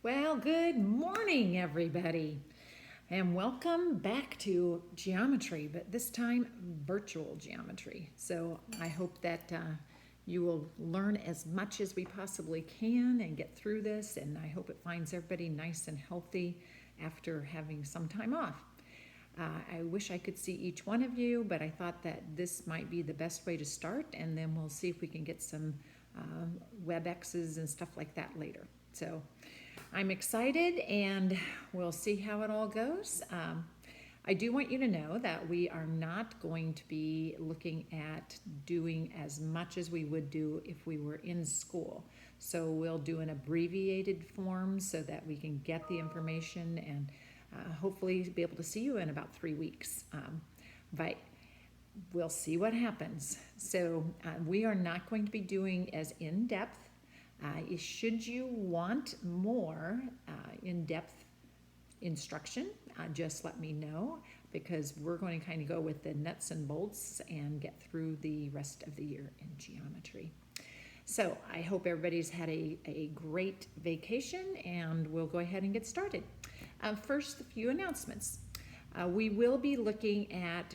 Well, good morning, everybody, and welcome back to geometry, but this time virtual geometry. So I hope that you will learn as much as we possibly can and get through this, and I hope it finds everybody nice and healthy after having some time off. I wish I could see each one of you, but I thought that this might be the best way to start, and then we'll see if we can get some WebExes and stuff like that later. So I'm excited, and we'll see how it all goes. I do want you to know that we are not going to be looking at doing as much as we would do if we were in school. So we'll do an abbreviated form so that we can get the information and hopefully be able to see you in about 3 weeks. But we'll see what happens. So we are not going to be doing as in-depth. Should you want more in-depth instruction, just let me know, because we're going to kind of go with the nuts and bolts and get through the rest of the year in geometry. So I hope everybody's had a great vacation, and we'll go ahead and get started. First, a few announcements. We will be looking at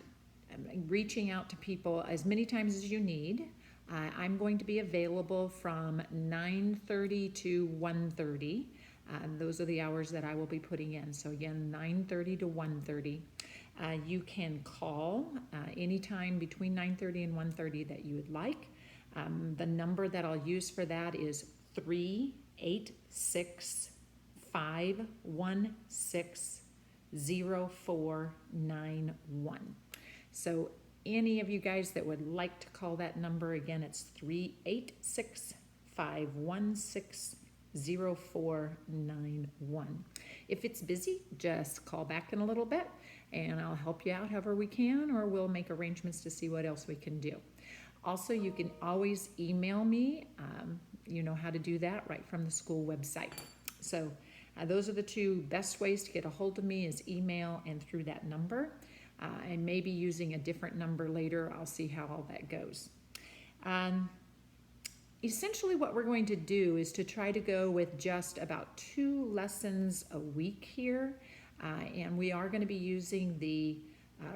reaching out to people as many times as you need. I'm going to be available from 9:30 to 1:30. Those are the hours that I will be putting in. So again, 9:30 to 1:30. You can call anytime between 9:30 and 1:30 that you would like. The number that I'll use for that is 386-516-0491. So any of you guys that would like to call that number, again, it's 386-516-0491. If it's busy, just call back in a little bit and I'll help you out however we can, or we'll make arrangements to see what else we can do. Also, you can always email me. You know how to do that right from the school website. So those are the two best ways to get a hold of me, is email and through that number. And maybe using a different number later. I'll see how all that goes. Essentially what we're going to do is to try to go with just about 2 lessons a week here. And we are going to be using the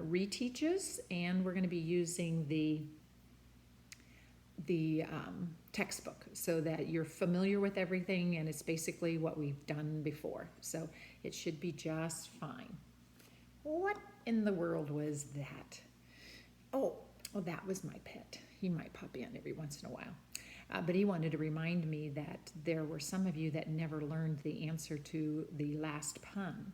reteaches, and we're going to be using the textbook so that you're familiar with everything, and it's basically what we've done before. So it should be just fine. What in the world was that? Oh, that was my pet. He might pop in every once in a while. But he wanted to remind me that there were some of you that never learned the answer to the last pun.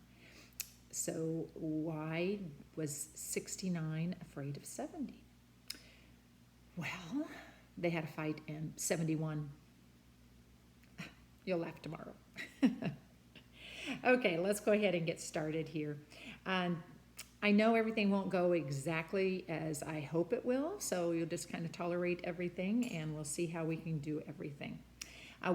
So why was 69 afraid of 70? Well, they had a fight in 71. You'll laugh tomorrow. Okay, let's go ahead and get started here. I know everything won't go exactly as I hope it will, so you'll just kind of tolerate everything, and we'll see how we can do everything.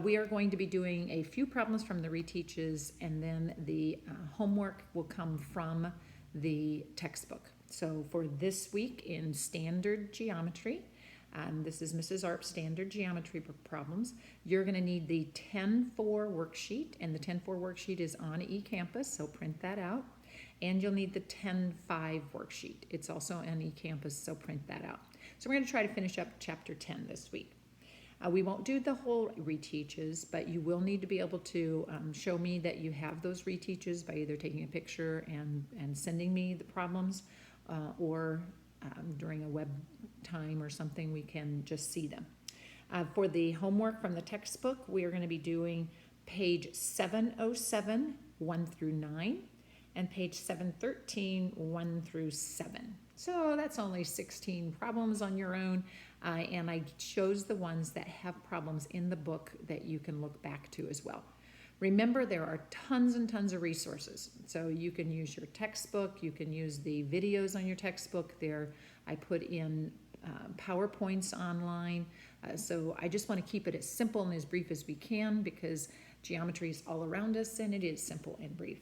We are going to be doing a few problems from the reteaches, and then the homework will come from the textbook. So for this week in standard geometry, this is Mrs. Arp's standard geometry problems. You're going to need the 10-4 worksheet, and the 10-4 worksheet is on eCampus, so print that out. And you'll need the 10-5 worksheet. It's also on eCampus, so print that out. So we're going to try to finish up chapter 10 this week. We won't do the whole reteaches, but you will need to be able to show me that you have those reteaches by either taking a picture and sending me the problems, or during a web time or something, we can just see them. For the homework from the textbook, we are going to be doing page 707, 1 through 9, and page 713, 1 through 7. So that's only 16 problems on your own, and I chose the ones that have problems in the book that you can look back to as well. Remember, there are tons and tons of resources. So you can use your textbook, you can use the videos on your textbook. There, I put in PowerPoints online. So I just want to keep it as simple and as brief as we can, because geometry is all around us, and it is simple and brief,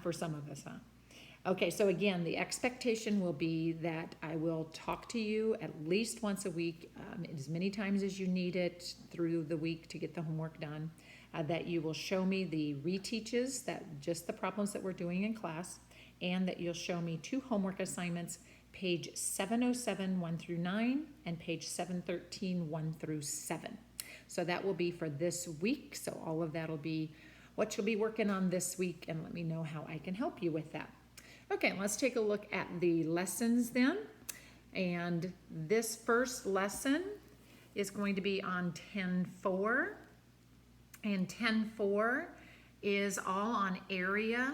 for some of us, Okay, so again, the expectation will be that I will talk to you at least once a week, as many times as you need it through the week to get the homework done. That you will show me the reteaches, that just the problems that we're doing in class, and that you'll show me 2 homework assignments, page 707, 1 through 9, and page 713, 1 through 7. So that will be for this week. So all of that will be what you'll be working on this week, and let me know how I can help you with that. Okay, let's take a look at the lessons then. And this first lesson is going to be on 10-4. And 10-4 is all on area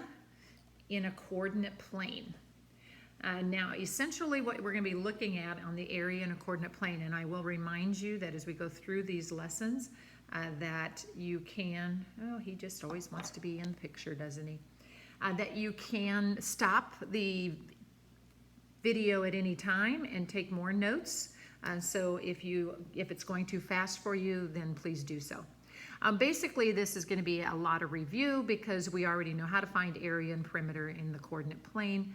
in a coordinate plane. Now, essentially what we're going to be looking at on the area in a coordinate plane, and I will remind you that as we go through these lessons, that you can, oh, he just always wants to be in the picture, doesn't he? That you can stop the video at any time and take more notes. So if it's going too fast for you, then please do so. Basically, this is going to be a lot of review because we already know how to find area and perimeter in the coordinate plane,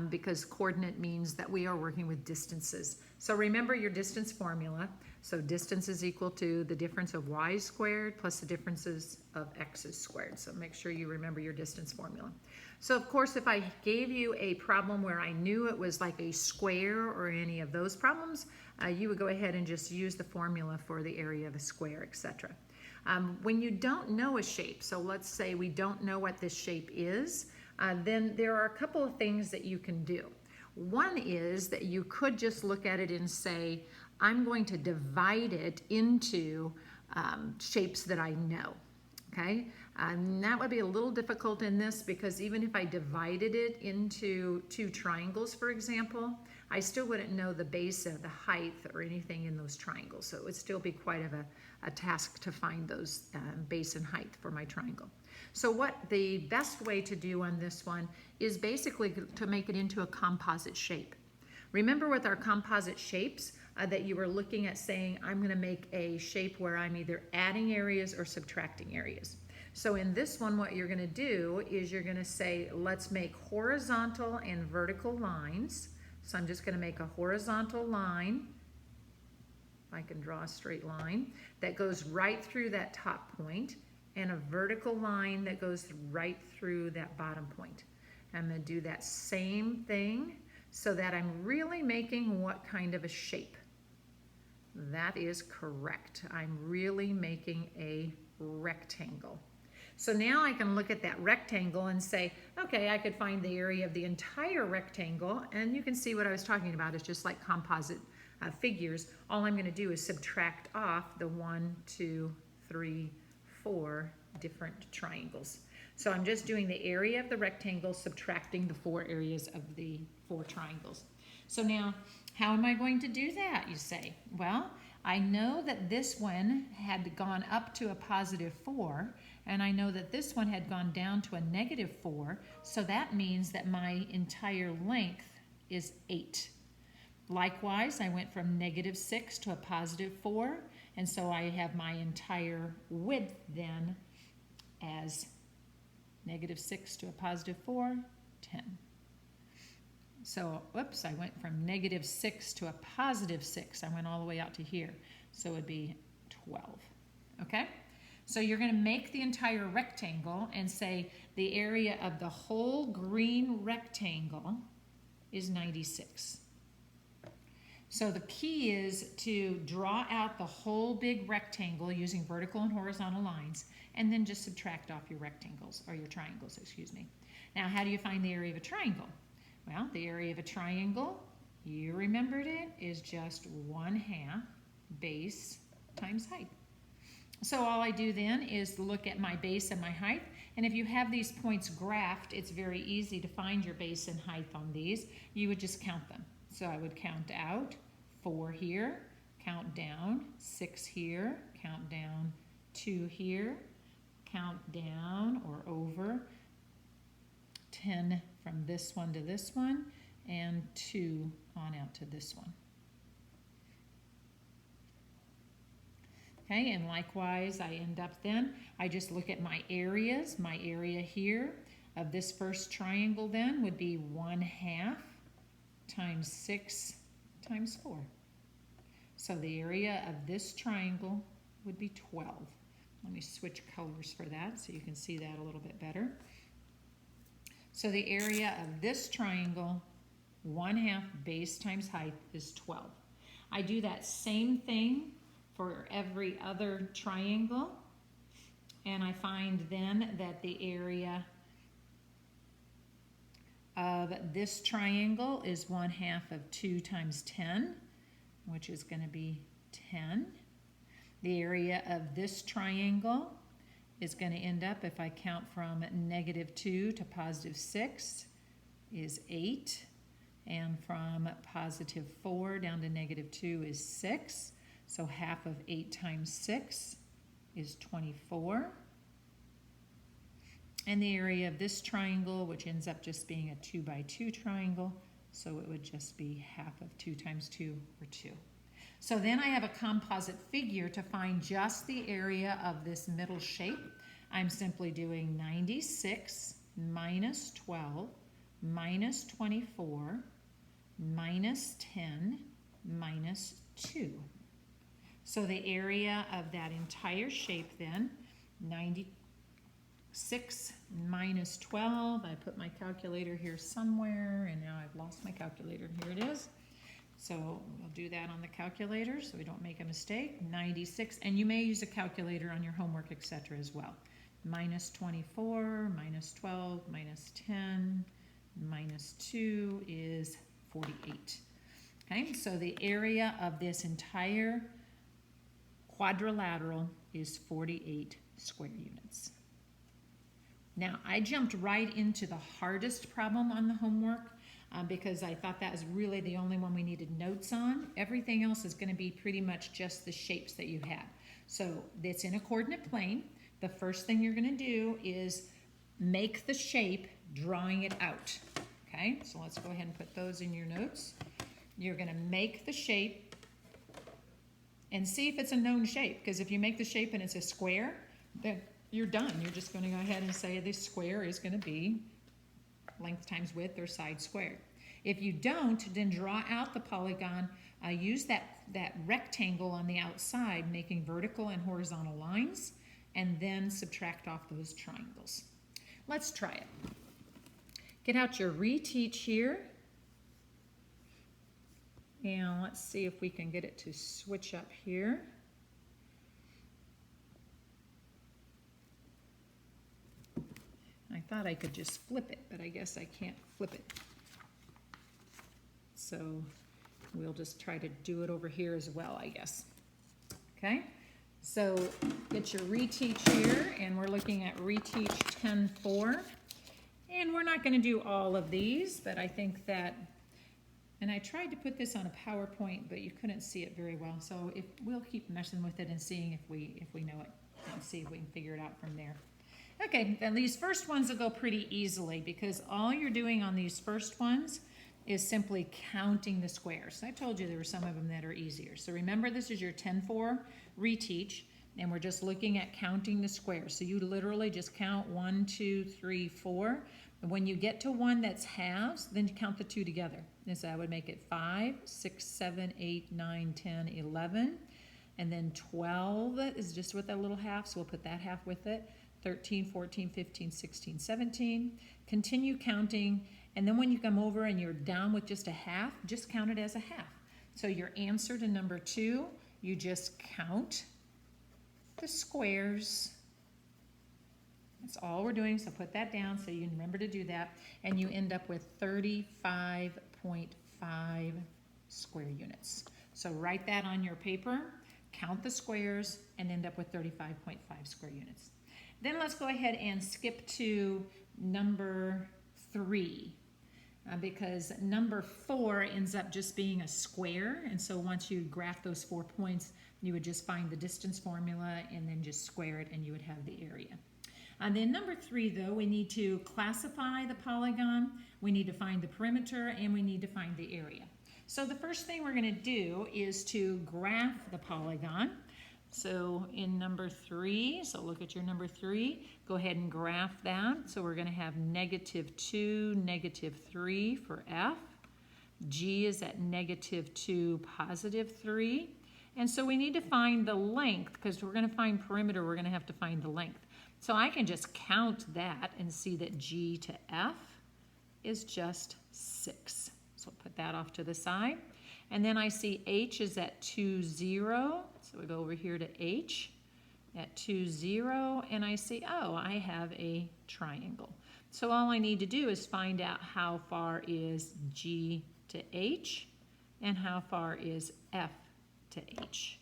because coordinate means that we are working with distances. So remember your distance formula. So distance is equal to the difference of y squared plus the differences of x's squared. So make sure you remember your distance formula. So of course, if I gave you a problem where I knew it was like a square or any of those problems, you would go ahead and just use the formula for the area of a square, etc. When you don't know a shape, so let's say we don't know what this shape is, then there are a couple of things that you can do. One is that you could just look at it and say, I'm going to divide it into shapes that I know, okay? That would be a little difficult in this because even if I divided it into 2 triangles, for example, I still wouldn't know the base of the height or anything in those triangles. So it would still be quite of a task to find those base and height for my triangle. So what the best way to do on this one is basically to make it into a composite shape. Remember with our composite shapes that you were looking at saying, I'm going to make a shape where I'm either adding areas or subtracting areas. So in this one, what you're going to do is you're going to say, let's make horizontal and vertical lines. So I'm just going to make a horizontal line, if I can draw a straight line, that goes right through that top point, and a vertical line that goes right through that bottom point. I'm going to do that same thing so that I'm really making what kind of a shape? That is correct. I'm really making a rectangle. So now I can look at that rectangle and say, okay, I could find the area of the entire rectangle, and you can see what I was talking about. It's just like composite figures. All I'm going to do is subtract off the 1, 2, 3, 4 different triangles. So I'm just doing the area of the rectangle, subtracting the 4 areas of the 4 triangles. So now, how am I going to do that, you say? Well, I know that this one had gone up to a positive 4, and I know that this one had gone down to a negative 4, so that means that my entire length is 8. Likewise, I went from negative 6 to a positive 4, and so I have my entire width then as negative 6 to a positive 4, 10. So, whoops, I went from negative 6 to a positive 6. I went all the way out to here. So it would be 12, okay? So you're going to make the entire rectangle and say the area of the whole green rectangle is 96. So the key is to draw out the whole big rectangle using vertical and horizontal lines, and then just subtract off your rectangles, or your triangles, excuse me. Now, how do you find the area of a triangle? Well, the area of a triangle, you remembered it, is just 1/2 base times height. So all I do then is look at my base and my height, and if you have these points graphed, it's very easy to find your base and height on these. You would just count them. So I would count out 4 here, count down 6 here, count down 2 here, count down or over 10 from this one to this one, and 2 on out to this one. Okay, and likewise, I end up then, I just look at my areas. My area here, of this first triangle then would be 1/2 times 6 times 4. So the area of this triangle would be 12. Let me switch colors for that so you can see that a little bit better. So the area of this triangle, 1/2 base times height, is 12. I do that same thing for every other triangle, and I find then that the area of this triangle is 1/2 of 2 times 10, which is going to be 10. The area of this triangle is going to end up, if I count from -2 to +6, is 8. And from +4 down to -2 is 6. So 1/2 of 8 times 6 is 24. And the area of this triangle, which ends up just being a 2 by 2 triangle, so it would just be 1/2 of 2 times 2, or 2. So then I have a composite figure to find just the area of this middle shape. I'm simply doing 96 minus 12 minus 24 minus 10 minus 2. So the area of that entire shape then, 96 minus 12, I put my calculator here somewhere, and now I've lost my calculator. Here it is. So we'll do that on the calculator so we don't make a mistake. 96, and you may use a calculator on your homework, etc. as well. Minus 24, minus 12, minus 10, minus 2 is 48. Okay, so the area of this entire quadrilateral is 48 square units. Now, I jumped right into the hardest problem on the homework because I thought that was really the only one we needed notes on. Everything else is going to be pretty much just the shapes that you had. So it's in a coordinate plane. The first thing you're going to do is make the shape, drawing it out. Okay, so let's go ahead and put those in your notes. You're going to make the shape and see if it's a known shape, because if you make the shape and it's a square, then you're done. You're just going to go ahead and say this square is going to be length times width, or side squared. If you don't, then draw out the polygon. Use that rectangle on the outside, making vertical and horizontal lines, and then subtract off those triangles. Let's try it. Get out your reteach here. And let's see if we can get it to switch up here. I thought I could just flip it, but I guess I can't flip it. So we'll just try to do it over here as well, I guess. Okay, so get your reteach here, and we're looking at reteach 10-4. And we're not going to do all of these, but I think that, and I tried to put this on a PowerPoint, but you couldn't see it very well. So we'll keep messing with it and seeing if we know it, and see if we can figure it out from there. Okay, then these first ones will go pretty easily, because all you're doing on these first ones is simply counting the squares. I told you there were some of them that are easier. So remember, this is your 10-4 reteach, and we're just looking at counting the squares. So you literally just count 1, 2, 3, 4. And when you get to one that's halves, then you count the 2 together. And so that would make it 5, 6, 7, 8, 9, 10, 11. And then 12 is just with that little half, so we'll put that half with it. 13, 14, 15, 16, 17. Continue counting, and then when you come over and you're down with just a half, just count it as a half. So your answer to number 2, you just count the squares. That's all we're doing, so put that down so you remember to do that, and you end up with 35.5 square units. So write that on your paper, count the squares, and end up with 35.5 square units. Then let's go ahead and skip to number 3, because number 4 ends up just being a square, and so once you graph those 4 points, you would just find the distance formula and then just square it, and you would have the area. And then number 3, though, we need to classify the polygon, we need to find the perimeter, and we need to find the area. So the first thing we're going to do is to graph the polygon. So in number 3, so look at your number 3, go ahead and graph that. So we're going to have -2, -3 for F. G is at -2, +3. And so we need to find the length, because we're going to find perimeter, we're going to have to find the length. So I can just count that and see that G to F is just 6. So I'll put that off to the side. And then I see H is at 2, 0. So we go over here to H at 2, 0. And I see, oh, I have a triangle. So all I need to do is find out how far is G to H and how far is F to H.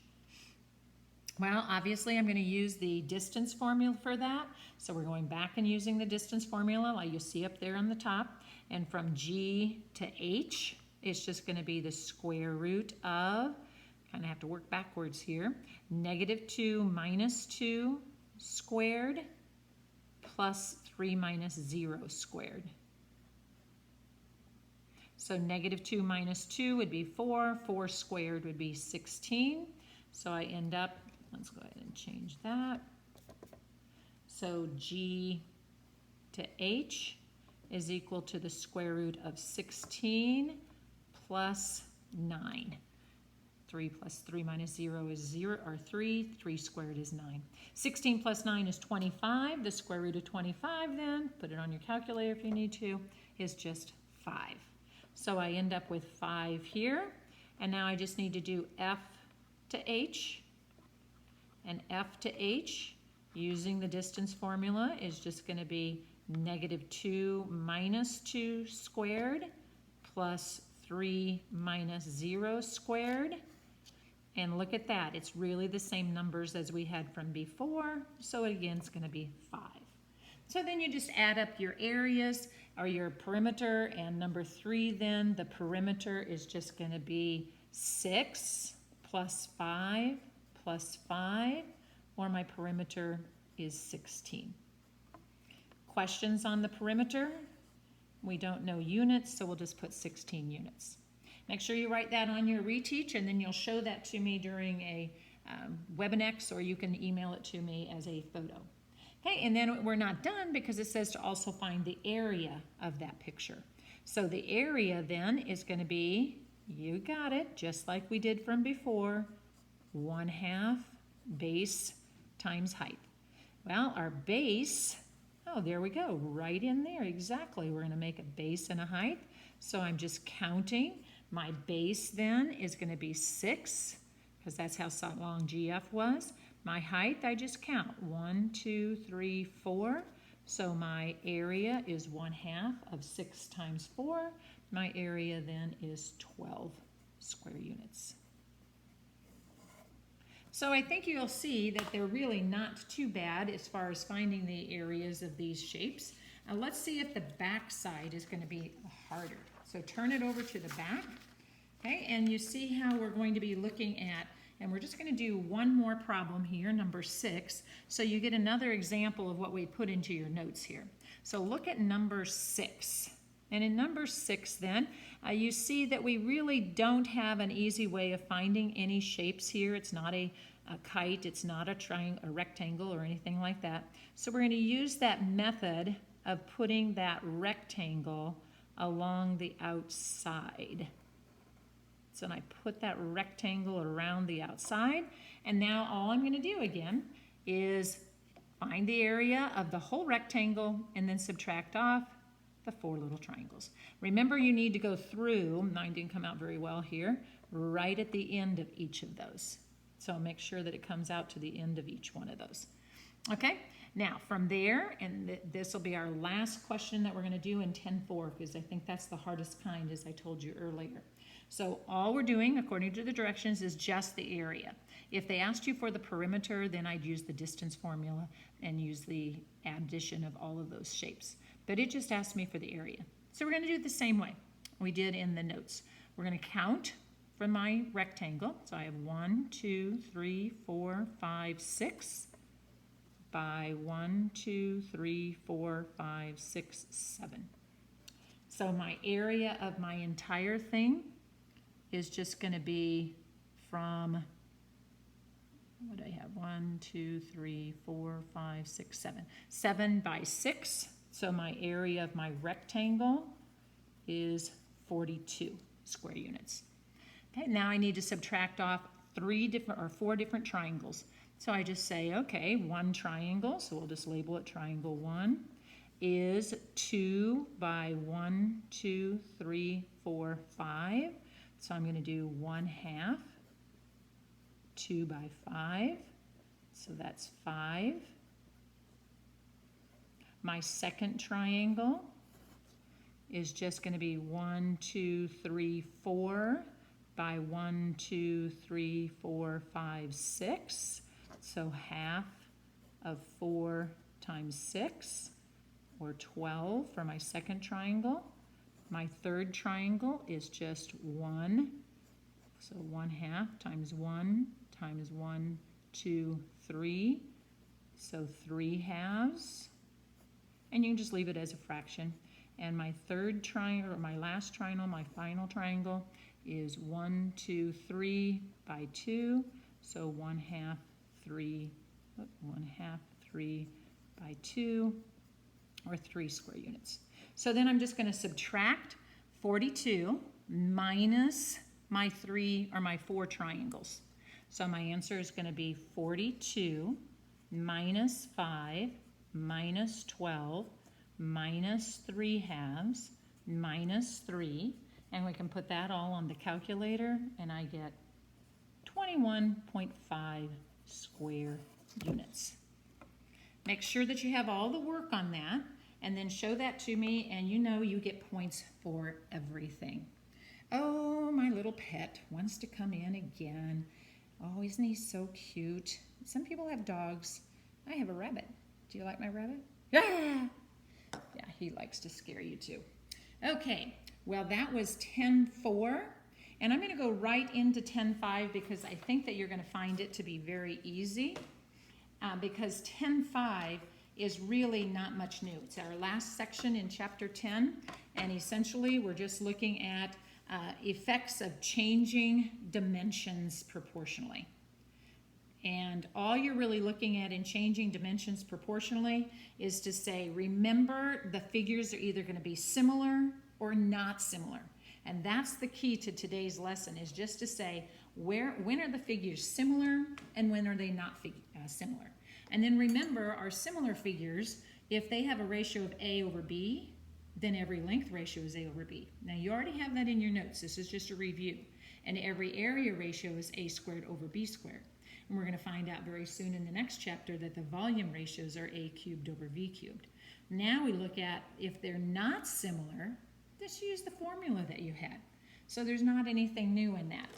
Well, obviously I'm going to use the distance formula for that. So we're going back and using the distance formula like you see up there on the top. And from G to H, it's just going to be the square root of, kind of have to work backwards here, -2 minus 2 squared plus 3 minus 0 squared. So -2 minus 2 would be 4. 4 squared would be 16. So I end up, let's go ahead and change that. So G to H is equal to the square root of 16 plus 9. 3 plus 3 minus 0 is 0, or 3. 3 squared is 9. 16 plus 9 is 25. The square root of 25 then, put it on your calculator if you need to, is just 5. So I end up with 5 here. And now I just need to do F to H. And F to H, using the distance formula, is just going to be -2 minus 2 squared plus 3 minus 0 squared. And look at that, it's really the same numbers as we had from before, so again it's going to be 5. So then you just add up your areas or your perimeter, and number 3 then, the perimeter is just going to be 6 plus 5 plus 5, or my perimeter is 16. Questions on the perimeter? We don't know units, so we'll just put 16 units. Make sure you write that on your reteach, and then you'll show that to me during a WebEx, or you can email it to me as a photo. Okay, and then we're not done because it says to also find the area of that picture. So the area then is going to be, you got it, just like we did from before, 1/2 base times height. Well, our base, oh, there we go, right in there, exactly. We're going to make a base and a height. So I'm just counting. My base then is going to be 6, because that's how long GF was. My height, I just count, 1, 2, 3, 4. So my area is 1/2 of 6 times 4. My area then is 12 square units. So I think you'll see that they're really not too bad as far as finding the areas of these shapes. Let's see if the back side is going to be harder. So turn it over to the back, okay, and you see how we're going to be looking at, and we're just going to do one more problem here, number 6, so you get another example of what we put into your notes here. So look at number 6. And in number 6 then, you see that we really don't have an easy way of finding any shapes here. It's not a kite, it's not a triangle, a rectangle or anything like that. So we're going to use that method of putting that rectangle along the outside. So I put that rectangle around the outside, and now all I'm going to do again is find the area of the whole rectangle and then subtract off the 4 little triangles. Remember, you need to go through, mine didn't come out very well here, right at the end of each of those. So make sure that it comes out to the end of each one of those. Okay, now from there, and this will be our last question that we're going to do in 10-4, because I think that's the hardest kind, as I told you earlier. So all we're doing, according to the directions, is just the area. If they asked you for the perimeter, then I'd use the distance formula and use the addition of all of those shapes. But it just asked me for the area. So we're going to do it the same way we did in the notes. We're going to count from my rectangle. So I have 1, 2, 3, 4, 5, 6 by 1, 2, 3, 4, 5, 6, 7. So my area of my entire thing is just going to be from what do I have? 1, 2, 3, 4, 5, 6, 7. 7 by 6. So my area of my rectangle is 42 square units. Okay, now I need to subtract off 4 different triangles. So I just say, okay, one triangle, so we'll just label it triangle 1, is 2 by 1, 2, 3, 4, 5. So I'm going to do 1/2, 2 by 5, so that's 5. My second triangle is just going to be 1, 2, 3, 4 by 1, 2, 3, 4, 5, 6. So 1/2 of 4 times 6, or 12 for my second triangle. My third triangle is just 1. So 1/2 times 1 times 1, 2, 3. So 3/2. And you can just leave it as a fraction. And my third triangle, or my last triangle, my final triangle, is 1, 2, 3 by 2. So 1/2, 3, 1/2, 3 by 2, or 3 square units. So then I'm just going to subtract 42 minus my 4 triangles. So my answer is going to be 42 minus 5 minus 12 minus 3/2 minus 3. And we can put that all on the calculator, and I get 21.5 square units. Make sure that you have all the work on that, and then show that to me, and you know you get points for everything. Oh, my little pet wants to come in again. Oh, isn't he so cute? Some people have dogs. I have a rabbit. Do you like my rabbit? Yeah! Yeah, he likes to scare you too. Okay, well that was 10-4, and I'm going to go right into 10-5 because I think that you're going to find it to be very easy, because 10-5 is really not much new. It's our last section in chapter 10, and essentially we're just looking at effects of changing dimensions proportionally. And all you're really looking at in changing dimensions proportionally is to say, remember, the figures are either going to be similar or not similar. And that's the key to today's lesson, is just to say, when are the figures similar and when are they not similar? And then remember, our similar figures, if they have a ratio of A over B, then every length ratio is A over B. Now you already have that in your notes. This is just a review. And every area ratio is A squared over B squared. And we're going to find out very soon in the next chapter that the volume ratios are A cubed over V cubed. Now we look at, if they're not similar, just use the formula that you had. So there's not anything new in that.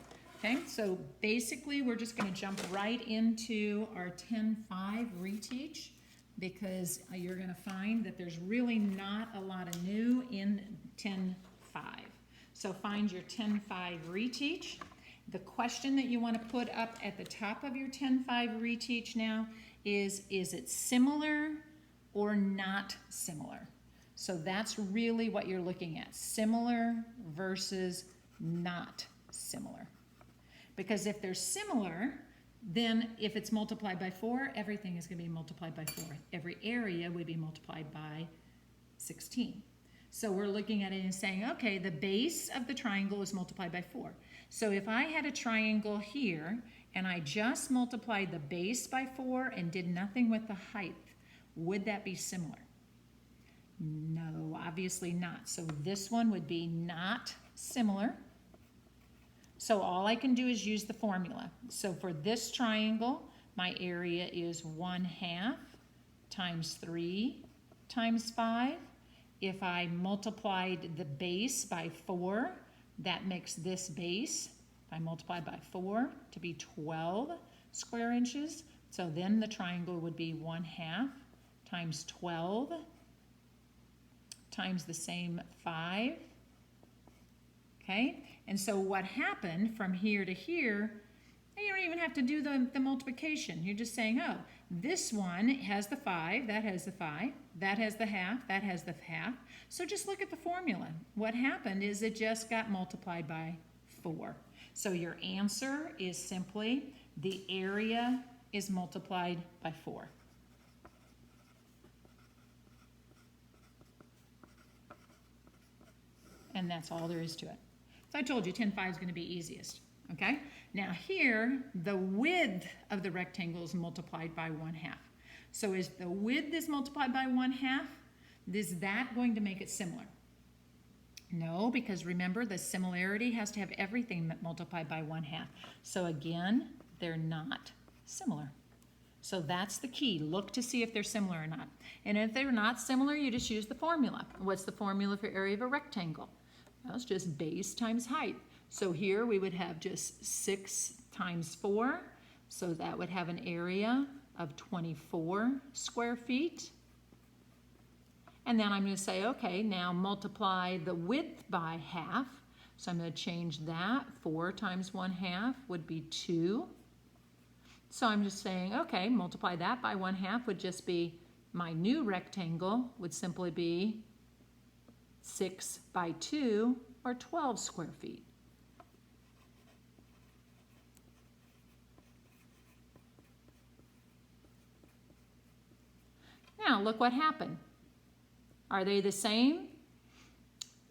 Okay, so basically we're just going to jump right into our 10-5 reteach, because you're going to find that there's really not a lot of new in 10-5. So find your 10-5 reteach. The question that you want to put up at the top of your 10-5 reteach now is it similar or not similar? So that's really what you're looking at, similar versus not similar. Because if they're similar, then if it's multiplied by 4, everything is going to be multiplied by 4. Every area would be multiplied by 16. So we're looking at it and saying, okay, the base of the triangle is multiplied by 4. So if I had a triangle here and I just multiplied the base by 4 and did nothing with the height, would that be similar? No, obviously not. So this one would be not similar. So all I can do is use the formula. So for this triangle, my area is 1/2 times 3 times 5. If I multiplied the base by 4, that makes this base, if I multiply by 4, to be 12 square inches. So then the triangle would be 1/2 times 12 times the same 5. Okay, and so what happened from here to here, you don't even have to do the multiplication. You're just saying, oh, this one has the 5, that has the 5, that has the 1/2, that has the 1/2. So just look at the formula. What happened is it just got multiplied by 4. So your answer is simply the area is multiplied by 4. And that's all there is to it. So I told you 10/5 is going to be easiest. Okay? Now here, the width of the rectangle is multiplied by 1/2. So is the width is multiplied by 1/2? Is that going to make it similar? No, because remember the similarity has to have everything multiplied by 1/2. So again, they're not similar. So that's the key. Look to see if they're similar or not. And if they're not similar, you just use the formula. What's the formula for area of a rectangle? Well, it's just base times height. So here we would have just 6 times 4. So that would have an area of 24 square feet. And then I'm going to say, okay, now multiply the width by 1/2. So I'm going to change that. 4 times 1/2 would be 2. So I'm just saying, okay, multiply that by 1/2 would just be, my new rectangle would simply be 6 by 2, or 12 square feet. Now, look what happened. Are they the same?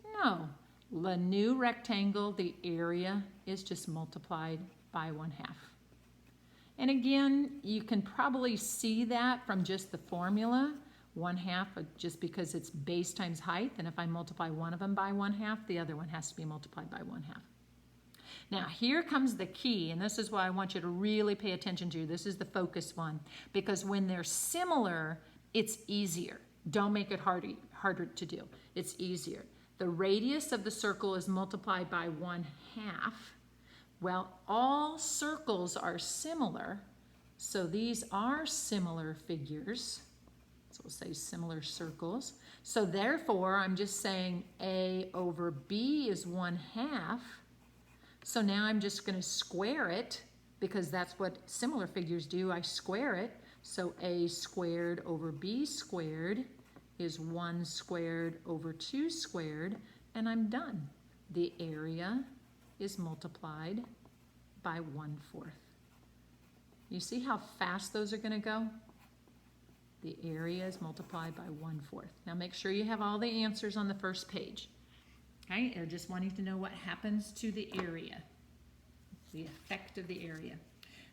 No. The new rectangle, the area is just multiplied by 1/2. And again, you can probably see that from just the formula. 1/2, just because it's base times height, and if I multiply one of them by 1/2, the other one has to be multiplied by 1/2. Now here comes the key, and this is what I want you to really pay attention to. This is the focus one, because when they're similar, it's easier. Don't make it harder to do. It's easier. The radius of the circle is multiplied by 1/2. Well, all circles are similar, so these are similar figures. So we'll say similar circles. So therefore, I'm just saying A over B is 1/2. So now I'm just going to square it, because that's what similar figures do. I square it. So A squared over B squared is 1 squared over 2 squared, and I'm done. The area is multiplied by 1/4. You see how fast those are going to go? The area is multiplied by 1/4. Now make sure you have all the answers on the first page. Okay, I just wanting to know what happens to the area, the effect of the area.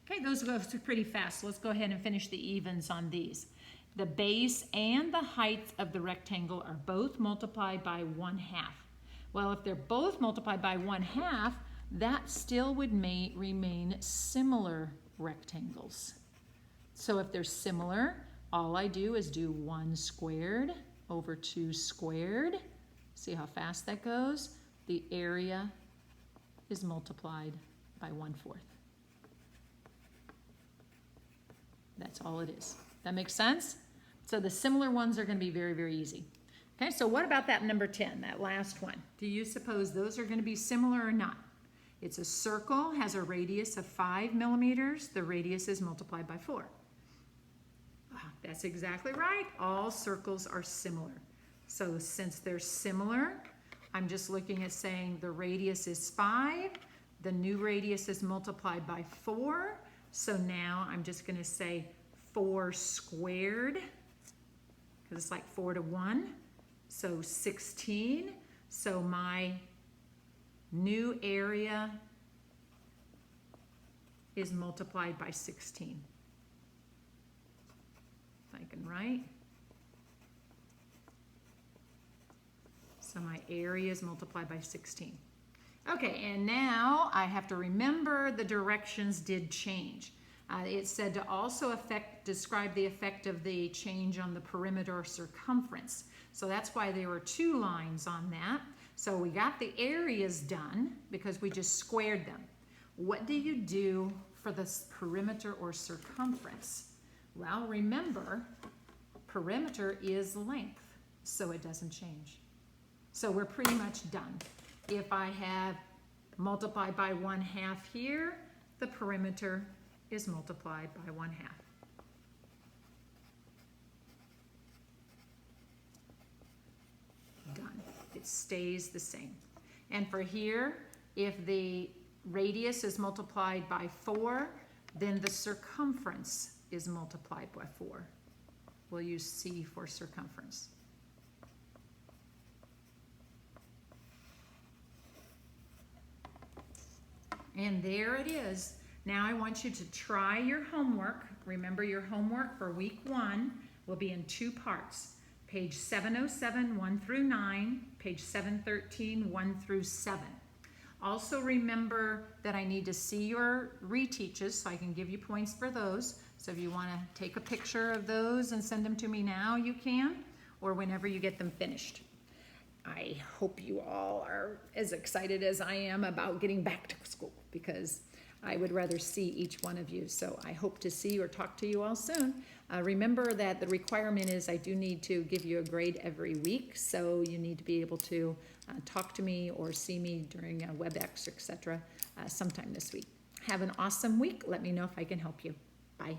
Okay, those go pretty fast. So let's go ahead and finish the evens on these. The base and the height of the rectangle are both multiplied by 1/2. Well, if they're both multiplied by 1/2, that still would remain similar rectangles. So if they're similar, all I do is do 1 squared over 2 squared. See how fast that goes? The area is multiplied by 1/4. That's all it is. That makes sense? So the similar ones are going to be very, very easy. Okay, so what about that number 10, that last one? Do you suppose those are going to be similar or not? It's a circle, has a radius of 5 millimeters. The radius is multiplied by 4. That's exactly right. All circles are similar. So since they're similar, I'm just looking at saying the radius is 5. The new radius is multiplied by 4. So now I'm just going to say 4 squared, because it's like 4 to 1. So 16. So my new area is multiplied by 16. If I can write. So my area is multiplied by 16. Okay, and now I have to remember the directions did change. It said to also describe the effect of the change on the perimeter or circumference. So that's why there were 2 lines on that. So we got the areas done because we just squared them. What do you do for the perimeter or circumference? Well, remember, perimeter is length, so it doesn't change. So we're pretty much done. If I have multiplied by 1/2 here, the perimeter is multiplied by 1/2. Done. It stays the same. And for here, if the radius is multiplied by 4, then the circumference is multiplied by 4. We'll use C for circumference. And there it is. Now I want you to try your homework. Remember, your homework for week 1 will be in 2 parts. Page 707, 1 through 9, page 713, 1 through 7. Also remember that I need to see your reteaches so I can give you points for those. So if you want to take a picture of those and send them to me now, you can, or whenever you get them finished. I hope you all are as excited as I am about getting back to school, because I would rather see each one of you. So I hope to see or talk to you all soon. Remember that the requirement is I do need to give you a grade every week. So you need to be able to talk to me or see me during WebEx, etc. Sometime this week. Have an awesome week. Let me know if I can help you. Bye.